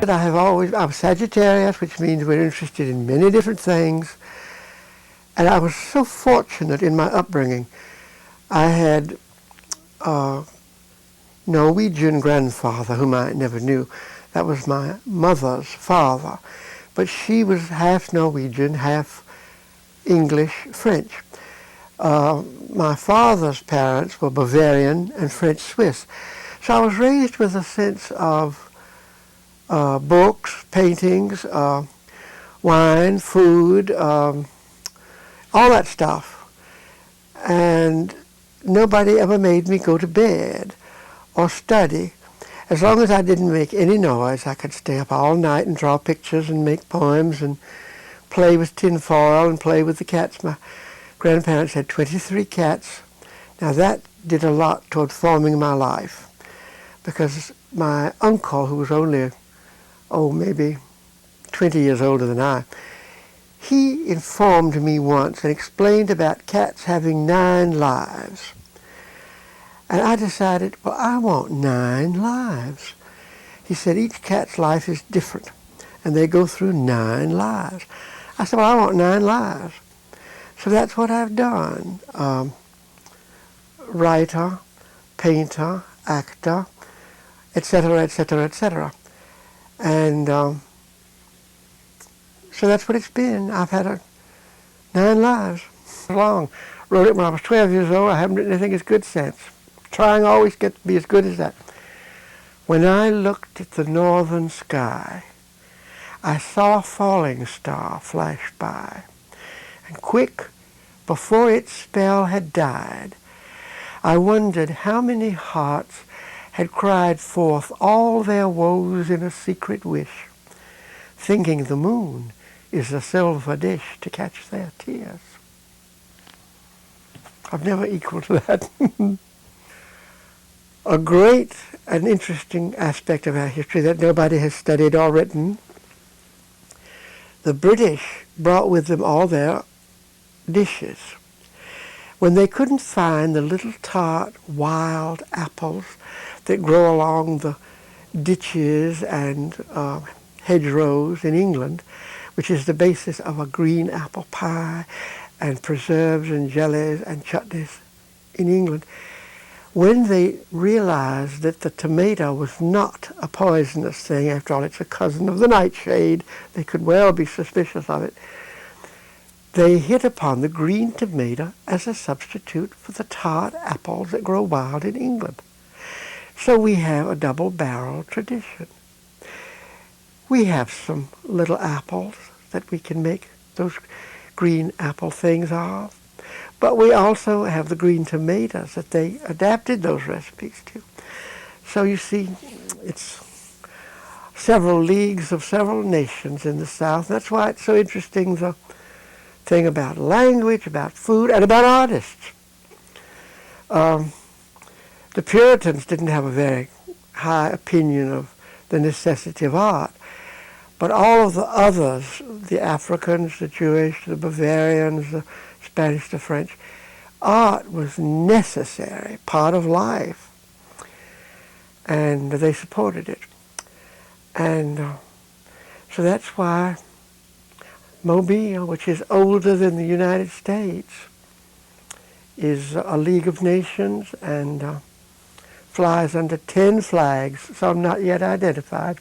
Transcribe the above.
I'm Sagittarius, which means we're interested in many different things. And I was so fortunate in my upbringing. I had a Norwegian grandfather whom I never knew. That was my mother's father. But she was half Norwegian, half English, French. My father's parents were Bavarian and French-Swiss. So I was raised with a sense of books, paintings, wine, food, all that stuff. And nobody ever made me go to bed or study. As long as I didn't make any noise, I could stay up all night and draw pictures and make poems and play with tin foil and play with the cats. My grandparents had 23 cats. Now that did a lot toward forming my life, because my uncle, who was only, maybe 20 years older than I, he informed me once and explained about cats having 9 lives. And I decided, well, I want 9 lives. He said, each cat's life is different, and they go through 9 lives. I said, well, I want 9 lives. So that's what I've done. Writer, painter, actor, etc., etc., etc. And so that's what it's been. I've had 9 lives. Long. Wrote it when I was 12 years old. I haven't written anything as good since. Trying always get to be as good as that. When I looked at the northern sky, I saw a falling star flash by, and quick, before its spell had died, I wondered how many hearts had cried forth all their woes in a secret wish, thinking the moon is a silver dish to catch their tears. I've never equaled that. A great and interesting aspect of our history that nobody has studied or written. The British brought with them all their dishes. When they couldn't find the little tart wild apples that grow along the ditches and hedgerows in England, which is the basis of a green apple pie and preserves and jellies and chutneys in England, when they realized that the tomato was not a poisonous thing, after all it's a cousin of the nightshade, they could well be suspicious of it, they hit upon the green tomato as a substitute for the tart apples that grow wild in England. So we have a double-barrel tradition. We have some little apples that we can make those green apple things of. But we also have the green tomatoes that they adapted those recipes to. So you see, it's several leagues of several nations in the South. That's why it's so interesting, the thing about language, about food, and about artists. The Puritans didn't have a very high opinion of the necessity of art, but all of the others, the Africans, the Jewish, the Bavarians, the Spanish, the French, art was necessary, part of life, and they supported it. And so that's why Mobile, which is older than the United States, is a League of Nations and flies under 10 flags, some not yet identified.